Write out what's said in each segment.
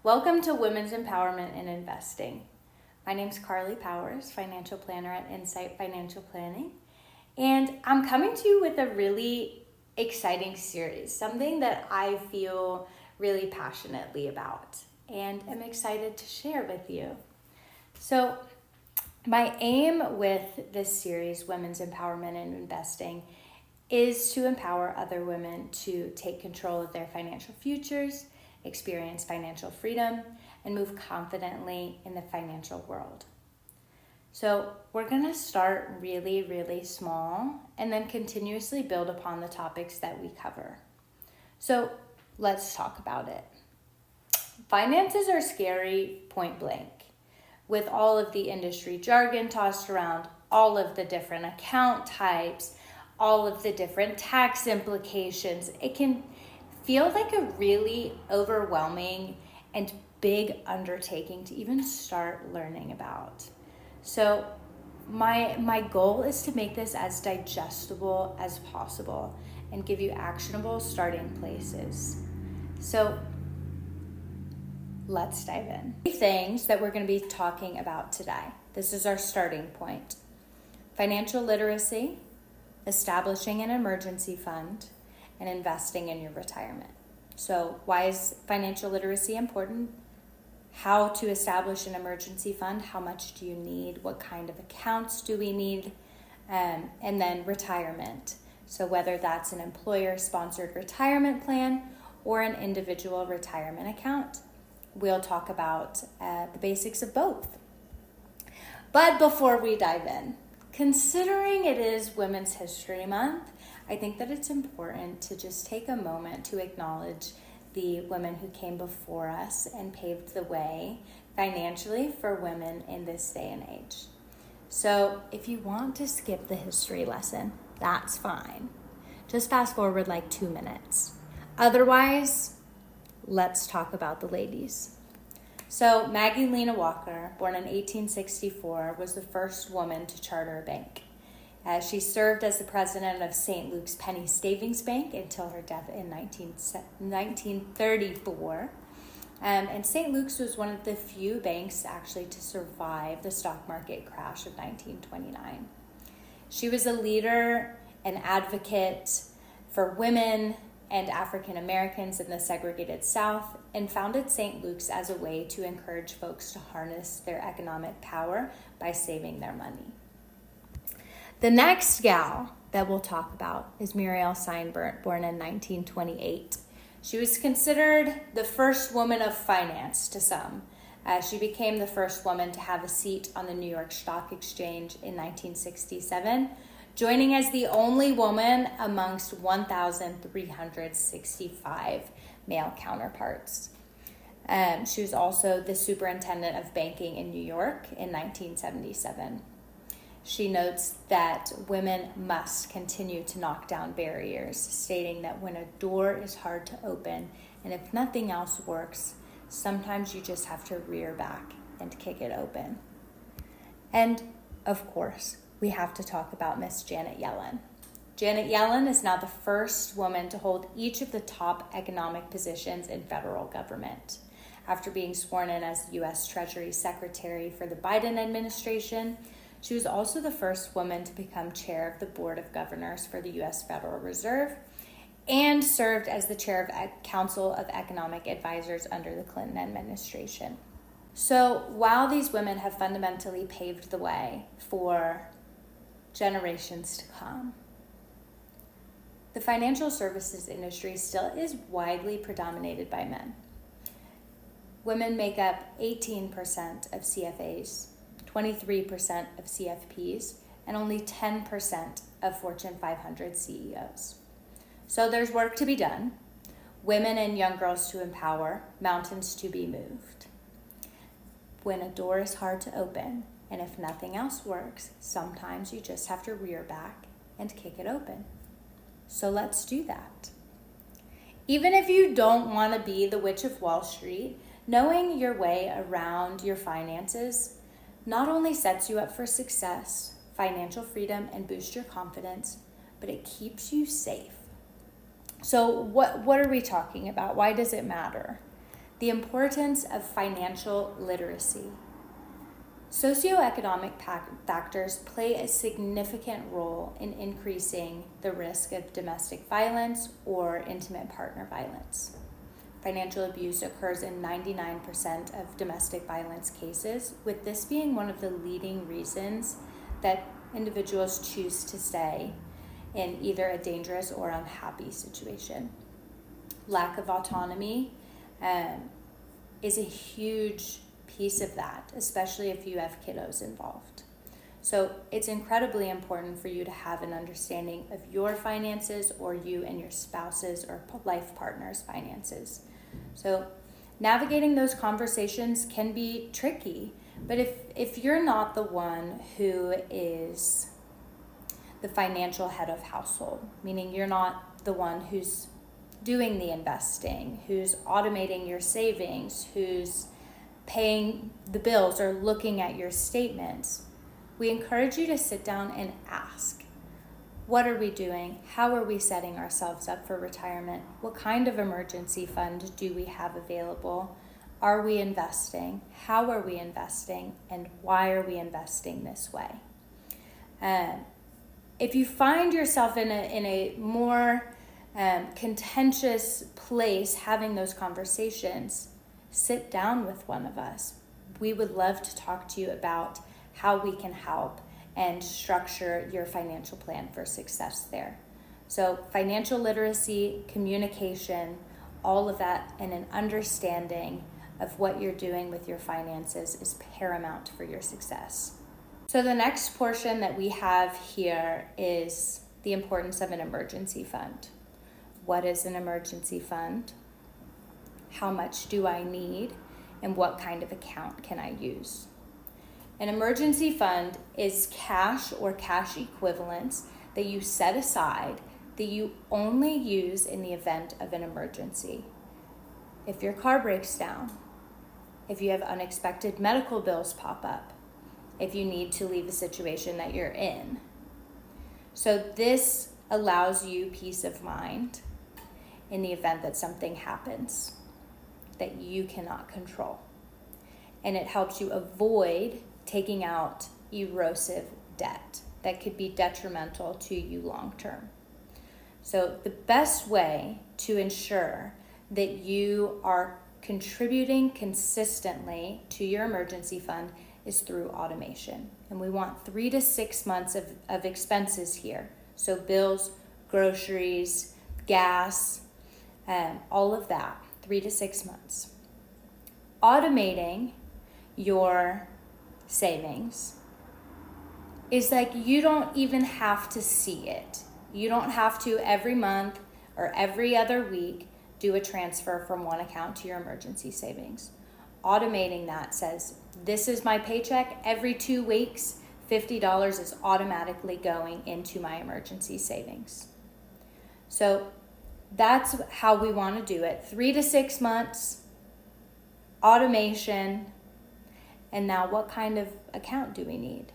Welcome to Women's Empowerment in Investing. My name's Carly Powers, financial planner at Insight Financial Planning, and I'm coming to you with a really exciting series, something that I feel really passionately about and am excited to share with you. So, my aim with this series, Women's Empowerment in Investing, is to empower other women to take control of their financial futures, experience financial freedom, and move confidently in the financial world. So we're going to start really, really small and then continuously build upon the topics that we cover. So let's talk about it. Finances are scary, point blank. With all of the industry jargon tossed around, all of the different account types, all of the different tax implications, it can feel like a really overwhelming and big undertaking to even start learning about. So my goal is to make this as digestible as possible and give you actionable starting places. So let's dive in. Three things that we're going to be talking about today. This is our starting point. Financial literacy, establishing an emergency fund, and investing in your retirement. So why is financial literacy important? How to establish an emergency fund, how much do you need, what kind of accounts do we need, and then retirement. So whether that's an employer-sponsored retirement plan or an individual retirement account, we'll talk about the basics of both. But before we dive in, considering it is Women's History Month, I think that it's important to just take a moment to acknowledge the women who came before us and paved the way financially for women in this day and age. So if you want to skip the history lesson, that's fine. Just fast forward like 2 minutes. Otherwise, let's talk about the ladies. So Maggie Lena Walker, born in 1864, was the first woman to charter a bank. She served as the president of St. Luke's Penny Savings Bank until her death in 1934. And St. Luke's was one of the few banks actually to survive the stock market crash of 1929. She was a leader and advocate for women and African Americans in the segregated South, and founded St. Luke's as a way to encourage folks to harness their economic power by saving their money. The next gal that we'll talk about is Muriel Steinbert, born in 1928. She was considered the first woman of finance to some. She became the first woman to have a seat on the New York Stock Exchange in 1967, joining as the only woman amongst 1,365 male counterparts. She was also the superintendent of banking in New York in 1977. She notes that women must continue to knock down barriers, stating that when a door is hard to open, and if nothing else works, sometimes you just have to rear back and kick it open. And of course, we have to talk about Miss Janet Yellen. Janet Yellen is now the first woman to hold each of the top economic positions in federal government. After being sworn in as U.S. Treasury Secretary for the Biden administration, she was also the first woman to become chair of the Board of Governors for the U.S. Federal Reserve and served as the chair of Council of Economic Advisors under the Clinton administration. So while these women have fundamentally paved the way for generations to come, the financial services industry still is widely predominated by men. Women make up 18% of CFAs, 23% of CFPs, and only 10% of Fortune 500 CEOs. So there's work to be done. Women and young girls to empower, mountains to be moved. When a door is hard to open, and if nothing else works, sometimes you just have to rear back and kick it open. So let's do that. Even if you don't want to be the Witch of Wall Street, knowing your way around your finances not only sets you up for success, financial freedom, and boosts your confidence, but it keeps you safe. So what are we talking about? Why does it matter? the importance of financial literacy. Socioeconomic factors play a significant role in increasing the risk of domestic violence or intimate partner violence. Financial abuse occurs in 99% of domestic violence cases, with this being one of the leading reasons that individuals choose to stay in either a dangerous or unhappy situation. Lack of autonomy is a huge piece of that, especially if you have kiddos involved. So it's incredibly important for you to have an understanding of your finances, or you and your spouse's or life partner's finances. So navigating those conversations can be tricky, but if you're not the one who is the financial head of household, meaning you're not the one who's doing the investing, who's automating your savings, who's paying the bills or looking at your statements, we encourage you to sit down and ask, what are we doing? How are we setting ourselves up for retirement? What kind of emergency fund do we have available? Are we investing? How are we investing? And why are we investing this way? If you find yourself in a more contentious place having those conversations, sit down with one of us. We would love to talk to you about how we can help and structure your financial plan for success there. So financial literacy, communication, all of that, and an understanding of what you're doing with your finances is paramount for your success. So the next portion that we have here is the importance of an emergency fund. What is an emergency fund? How much do I need? And what kind of account can I use? An emergency fund is cash or cash equivalents that you set aside that you only use in the event of an emergency. If your car breaks down, if you have unexpected medical bills pop up, if you need to leave a situation that you're in. So this allows you peace of mind in the event that something happens that you cannot control. And it helps you avoid taking out erosive debt that could be detrimental to you long term. So the best way to ensure that you are contributing consistently to your emergency fund is through automation. And we want 3 to 6 months of expenses here. So bills, groceries, gas, all of that, 3 to 6 months. Automating your savings is like you don't even have to see it. You don't have to every month or every other week do a transfer from one account to your emergency savings. Automating that says, this is my paycheck. Every 2 weeks, $50 is automatically going into my emergency savings. So that's how we want to do it. 3 to 6 months, automation, and now what kind of account do we need?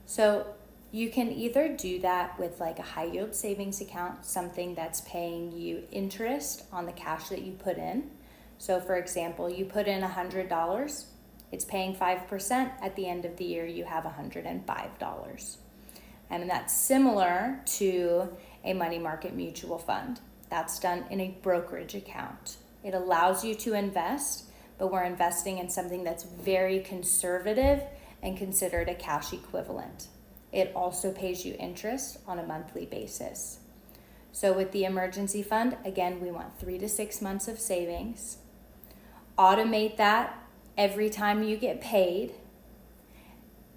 So you can either do that with like a high yield savings account, something that's paying you interest on the cash that you put in. So for example, you put in $100, it's paying 5%. At the end of the year, you have $105. And that's similar to a money market mutual fund. That's done in a brokerage account. It allows you to invest, but we're investing in something that's very conservative and considered a cash equivalent. It also pays you interest on a monthly basis. So with the emergency fund, again, we want 3 to 6 months of savings. Automate that every time you get paid,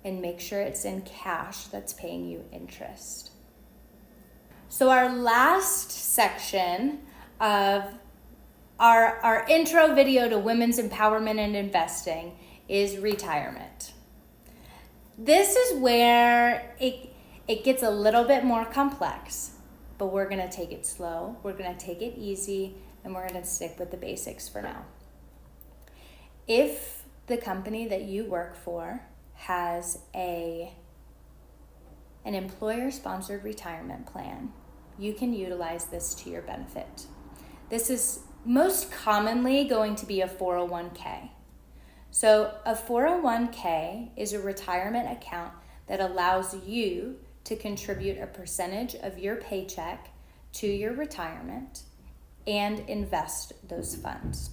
and make sure it's in cash that's paying you interest. So our last section of our intro video to women's empowerment and investing is retirement. This is where it gets a little bit more complex, but we're going to take it slow, we're going to take it easy, and we're going to stick with the basics for now. If the company that you work for has an employer-sponsored retirement plan, you can utilize this to your benefit. This is most commonly going to be a 401k. So a 401k is a retirement account that allows you to contribute a percentage of your paycheck to your retirement and invest those funds.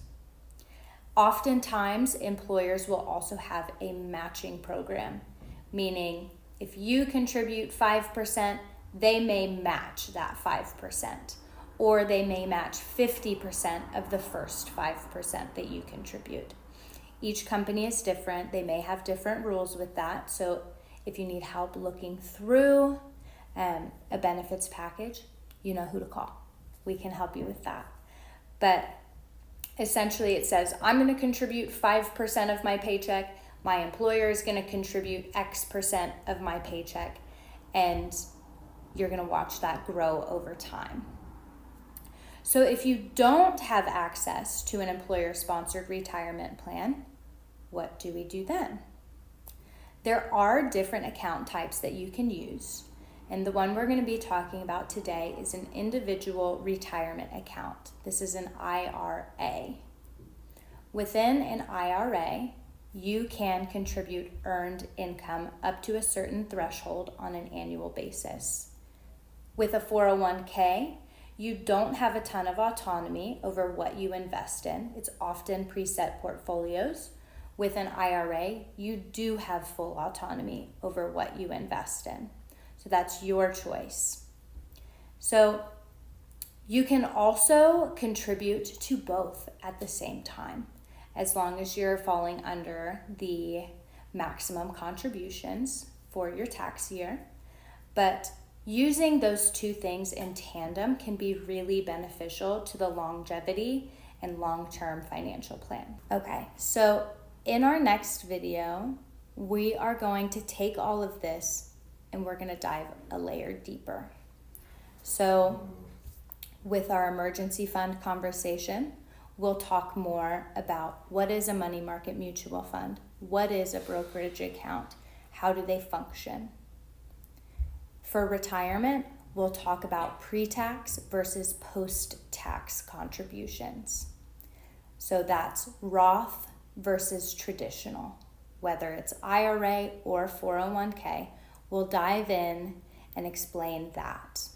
Oftentimes, employers will also have a matching program, meaning if you contribute 5%, they may match that 5%, or they may match 50% of the first 5% that you contribute. Each company is different. They may have different rules with that. So if you need help looking through a benefits package, you know who to call. We can help you with that. But essentially it says, I'm going to contribute 5% of my paycheck. My employer is going to contribute X% of my paycheck. And you're going to watch that grow over time. So if you don't have access to an employer-sponsored retirement plan, what do we do then? There are different account types that you can use. And the one we're going to be talking about today is an individual retirement account. This is an IRA. Within an IRA, you can contribute earned income up to a certain threshold on an annual basis. With a 401k, you don't have a ton of autonomy over what you invest in. It's often preset portfolios. With an IRA, you do have full autonomy over what you invest in. So that's your choice. So you can also contribute to both at the same time, as long as you're falling under the maximum contributions for your tax year. But using those two things in tandem can be really beneficial to the longevity and long-term financial plan. Okay, so in our next video, we are going to take all of this and we're going to dive a layer deeper. So with our emergency fund conversation, we'll talk more about what is a money market mutual fund, what is a brokerage account, how do they function. For retirement, we'll talk about pre-tax versus post-tax contributions. So that's Roth versus traditional, whether it's IRA or 401k, we'll dive in and explain that.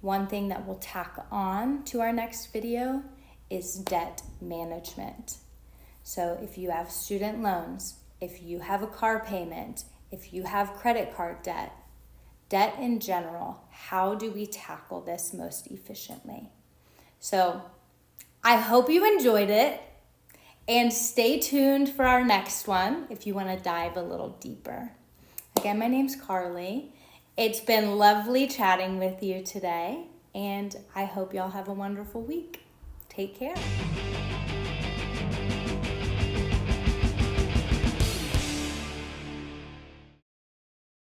One thing that we'll tack on to our next video is debt management. So if you have student loans, if you have a car payment, if you have credit card debt in general, how do we tackle this most efficiently? So I hope you enjoyed it. And stay tuned for our next one if you want to dive a little deeper. Again, my name's Carly. It's been lovely chatting with you today, and I hope y'all have a wonderful week. Take care.